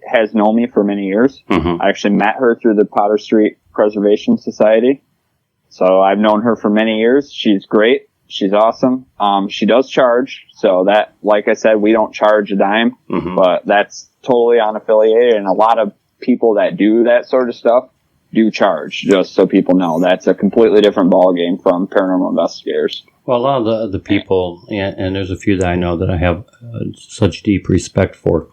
Speaker 13: has known me for many years. I actually met her through the Potter Street Preservation Society. So I've known her for many years. She's great. She's awesome. She does charge. So that, like I said, we don't charge a dime, but that's totally unaffiliated. And a lot of people that do that sort of stuff do charge, just so people know. That's a completely different ballgame from paranormal investigators.
Speaker 7: Well, a lot of the people, and there's a few that I know that I have such deep respect for,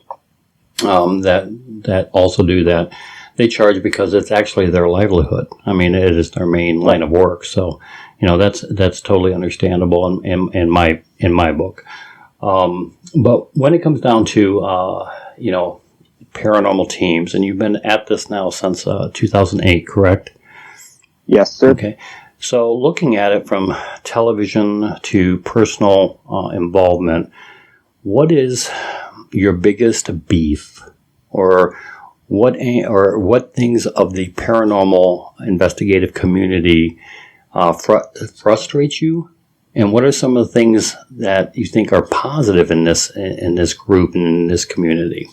Speaker 7: that also do that. They charge because it's actually their livelihood. I mean, it is their main line of work. So, that's totally understandable in my book. But when it comes down to paranormal teams, and you've been at this now since 2008, correct?
Speaker 13: Yes, sir.
Speaker 7: Okay. So looking at it from television to personal involvement, what is your biggest beef, or what things of the paranormal investigative community frustrate you, and what are some of the things that you think are positive in this group and in this community?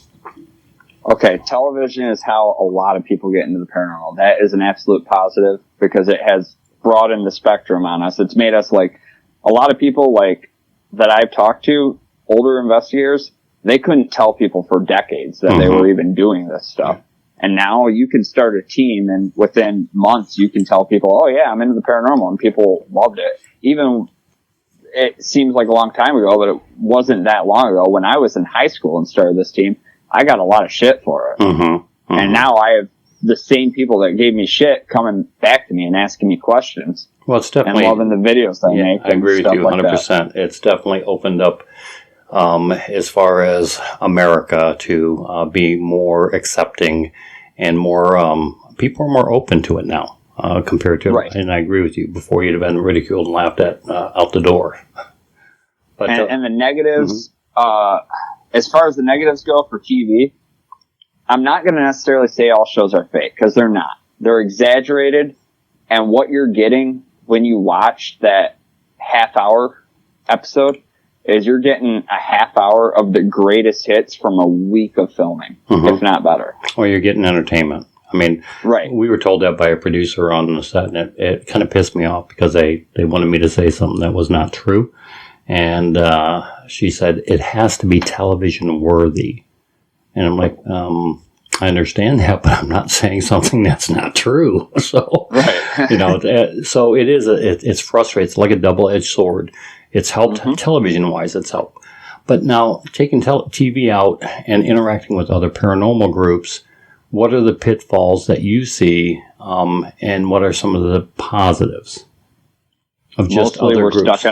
Speaker 13: Okay, television is how a lot of people get into the paranormal. That is an absolute positive, because it has broadened the spectrum on us. It's made us, like, a lot of people like that I've talked to, older investigators, they couldn't tell people for decades that they were even doing this stuff. And now you can start a team, and within months you can tell people, oh yeah, I'm into the paranormal, and people loved it. Even, it seems like a long time ago, but it wasn't that long ago. When I was in high school and started this team, I got a lot of shit for it. And now I have the same people that gave me shit coming back to me and asking me questions.
Speaker 7: Well, it's definitely,
Speaker 13: and loving the videos I make.
Speaker 7: I agree with you 100%.
Speaker 13: Like
Speaker 7: it's definitely opened up as far as America to be more accepting, and more people are more open to it now compared to, and I agree with you, before you'd have been ridiculed and laughed at out the door. But,
Speaker 13: and the negatives, as far as the negatives go for TV, I'm not going to necessarily say all shows are fake, because they're not. They're exaggerated, and what you're getting when you watch that half-hour episode is you're getting a half hour of the greatest hits from a week of filming, if not better.
Speaker 7: Or you're getting entertainment. I mean, we were told that by a producer on the set, and it kind of pissed me off, because they wanted me to say something that was not true. And she said, it has to be television worthy. And I'm like, I understand that, but I'm not saying something that's not true. So, so it is, it's frustrating. It's like a double-edged sword. It's helped television-wise, it's helped. But now, taking TV out and interacting with other paranormal groups, what are the pitfalls that you see, and what are some of the positives of just other groups?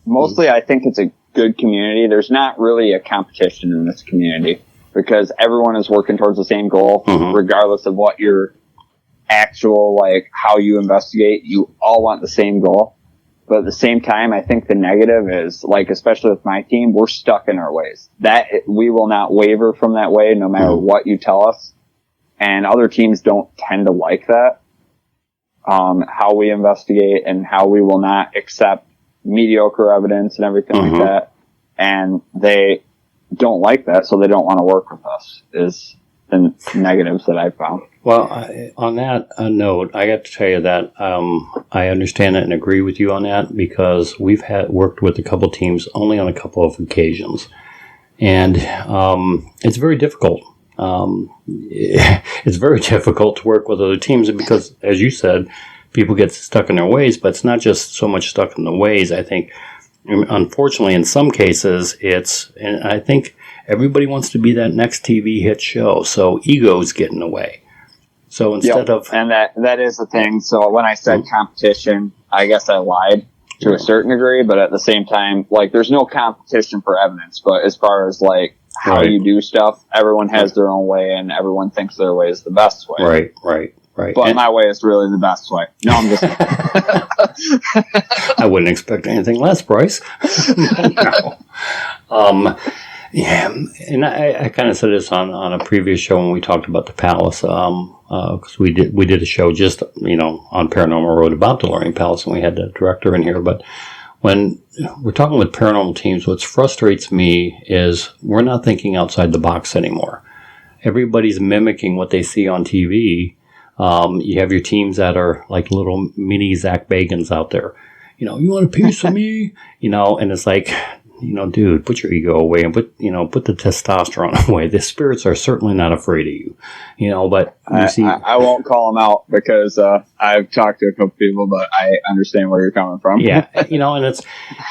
Speaker 13: Mostly, I think it's a good community. There's not really a competition in this community, because everyone is working towards the same goal, regardless of what your actual, like, how you investigate. You all want the same goal. But at the same time, I think the negative is, like, especially with my team, we're stuck in our ways. That we will not waver from that way no matter what you tell us. And other teams don't tend to like that. How we investigate and how we will not accept mediocre evidence and everything like that. And they don't like that, so they don't want to work with us, is the negatives that I found.
Speaker 7: Well, on that note, I got to tell you that I understand it and agree with you on that, because we've worked with a couple teams only on a couple of occasions, and it's very difficult. It's very difficult to work with other teams because, as you said, people get stuck in their ways. But it's not just so much stuck in the ways. I think, unfortunately, in some cases, and I think everybody wants to be that next TV hit show, so egos get in the way. So instead of...
Speaker 13: And that is the thing. So when I said competition, I guess I lied to a certain degree, but at the same time, like, there's no competition for evidence. But as far as, like, how you do stuff, everyone has their own way, and everyone thinks their way is the best way.
Speaker 7: Right.
Speaker 13: But my way is really the best way. No, I'm just...
Speaker 7: I wouldn't expect anything less, Bryce. No. Yeah, and I kind of said this on a previous show when we talked about the Palace, because we did a show just, on Paranormal Road about the Learning Palace, and we had the director in here. But when we're talking with paranormal teams, what frustrates me is we're not thinking outside the box anymore. Everybody's mimicking what they see on TV. You have your teams that are like little mini Zach Bagans out there. You want a piece of me? And it's like, dude, put your ego away and put the testosterone away. The spirits are certainly not afraid of you, but you see...
Speaker 13: I won't call them out because I've talked to a couple people, but I understand where you're coming from.
Speaker 7: Yeah, and it's,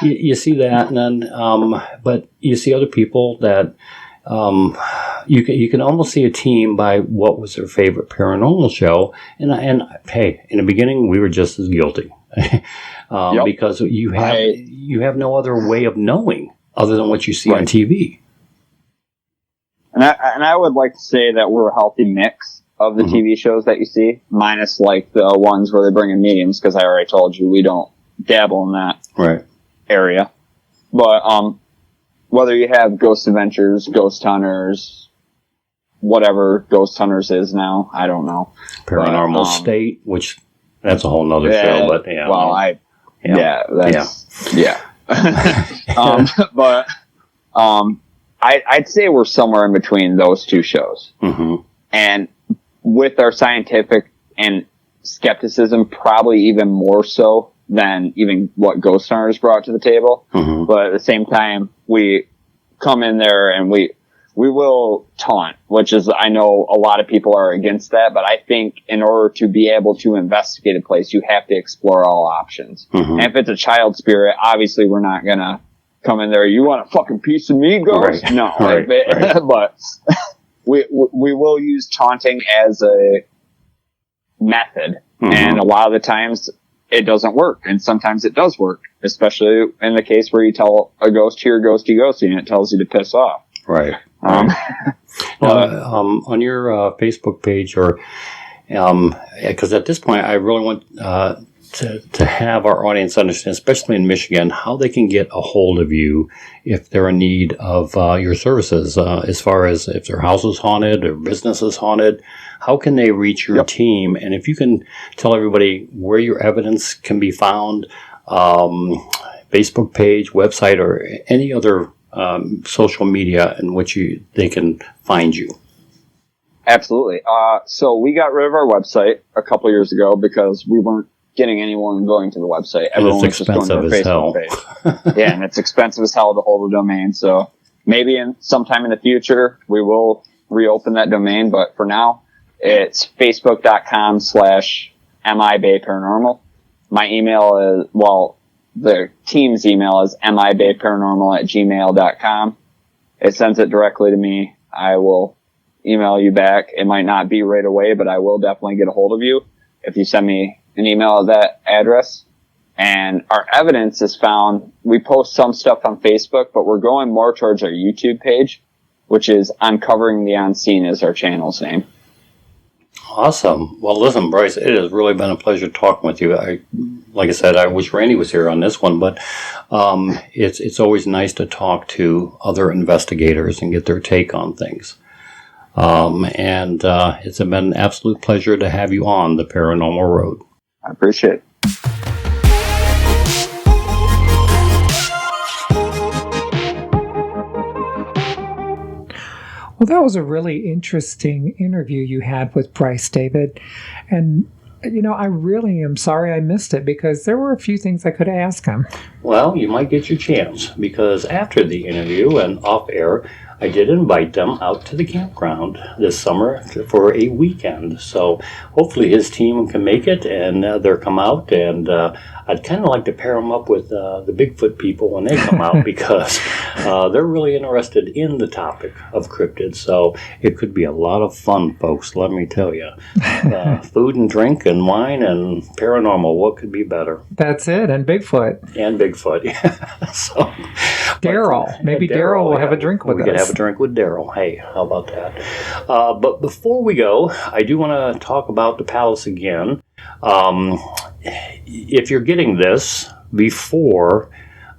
Speaker 7: you see that, and then, but you see other people that, you can almost see a team by what was their favorite paranormal show, and hey, in the beginning, we were just as guilty. Because you have no other way of knowing other than what you see on TV.
Speaker 13: And I would like to say that we're a healthy mix of the TV shows that you see, minus like the ones where they bring in mediums, because I already told you we don't dabble in that area. But whether you have Ghost Adventures, Ghost Hunters, whatever Ghost Hunters is now, I don't know.
Speaker 7: Paranormal State, which that's a whole nother show, but yeah.
Speaker 13: Well, but I'd say we're somewhere in between those two shows. And with our scientific and skepticism, probably even more so than even what Ghost Hunters brought to the table. But at the same time, we come in there and we will taunt, which is, I know a lot of people are against that, but I think in order to be able to investigate a place, you have to explore all options. And if it's a child spirit, obviously we're not going to come in there, you want a fucking piece of me, ghost? No. But we will use taunting as a method. And a lot of the times it doesn't work. And sometimes it does work, especially in the case where you tell a ghost, here, ghosty, ghosty, and it tells you to piss off.
Speaker 7: Right. On your Facebook page, or because at this point I really want to have our audience understand, especially in Michigan, how they can get a hold of you if they're in need of your services, as far as if their house is haunted or business is haunted. How can they reach your team? And if you can tell everybody where your evidence can be found, Facebook page, website, or any other social media in which they can find you.
Speaker 13: Absolutely. So we got rid of our website a couple years ago because we weren't getting anyone going to the website. Everyone was just going to the Facebook page. Yeah, and it's expensive as hell to hold a domain. So maybe sometime in the future we will reopen that domain. But for now, it's facebook.com/MIBayParanormal. My email is, the team's email is mibayparanormal@gmail.com. It sends it directly to me. I will email you back. It might not be right away, but I will definitely get a hold of you if you send me an email at that address. And our evidence is found. We post some stuff on Facebook, but we're going more towards our YouTube page, which is Uncovering the Unseen is our channel's name.
Speaker 7: Awesome. Well, listen, Bryce, it has really been a pleasure talking with you. Like I said, I wish Randy was here on this one, but it's always nice to talk to other investigators and get their take on things. And it's been an absolute pleasure to have you on the Paranormal Road.
Speaker 13: I appreciate it.
Speaker 8: Well, that was a really interesting interview you had with Bryce, David. And, I really am sorry I missed it because there were a few things I could ask him.
Speaker 7: Well, you might get your chance because after the interview and off air, I did invite them out to the campground this summer for a weekend. So hopefully his team can make it and they'll come out. And I'd kind of like to pair them up with the Bigfoot people when they come out because they're really interested in the topic of cryptids. So it could be a lot of fun, folks, let me tell you. Food and drink and wine and paranormal, what could be better?
Speaker 8: That's it, and Bigfoot.
Speaker 7: And Bigfoot, yeah. So,
Speaker 8: Daryl. Maybe Daryl will have a drink with us.
Speaker 7: We could have a drink with Daryl. Hey, how about that? But before we go, I do want to talk about the Palace again. If you're getting this before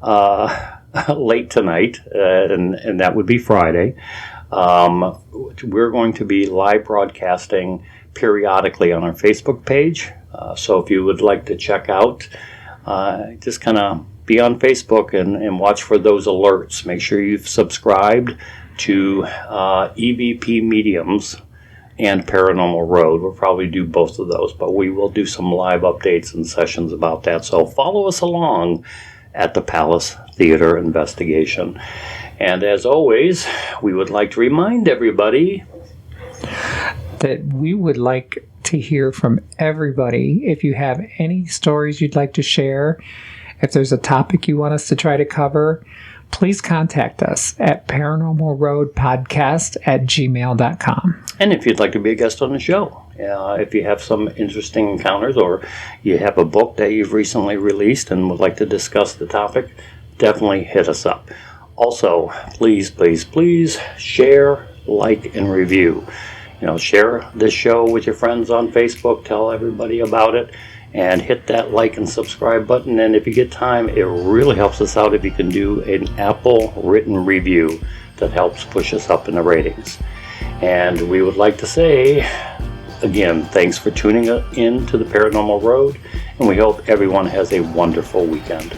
Speaker 7: late tonight, and that would be Friday, we're going to be live broadcasting periodically on our Facebook page. So if you would like to check out, just kind of be on Facebook and watch for those alerts. Make sure you've subscribed to EVP Mediums and Paranormal Road. We'll probably do both of those, but we will do some live updates and sessions about that. So follow us along at the Palace Theater Investigation. And as always, we would like to remind everybody
Speaker 8: that we would like to hear from everybody. If you have any stories you'd like to share, if there's a topic you want us to try to cover, please contact us at paranormalroadpodcast@gmail.com.
Speaker 7: And if you'd like to be a guest on the show, if you have some interesting encounters or you have a book that you've recently released and would like to discuss the topic, definitely hit us up. Also, please, please, please share, like, and review. Share this show with your friends on Facebook. Tell everybody about it. And hit that like and subscribe button. And if you get time, it really helps us out if you can do an Apple written review that helps push us up in the ratings. And we would like to say, again, thanks for tuning in to the Paranormal Road. And we hope everyone has a wonderful weekend.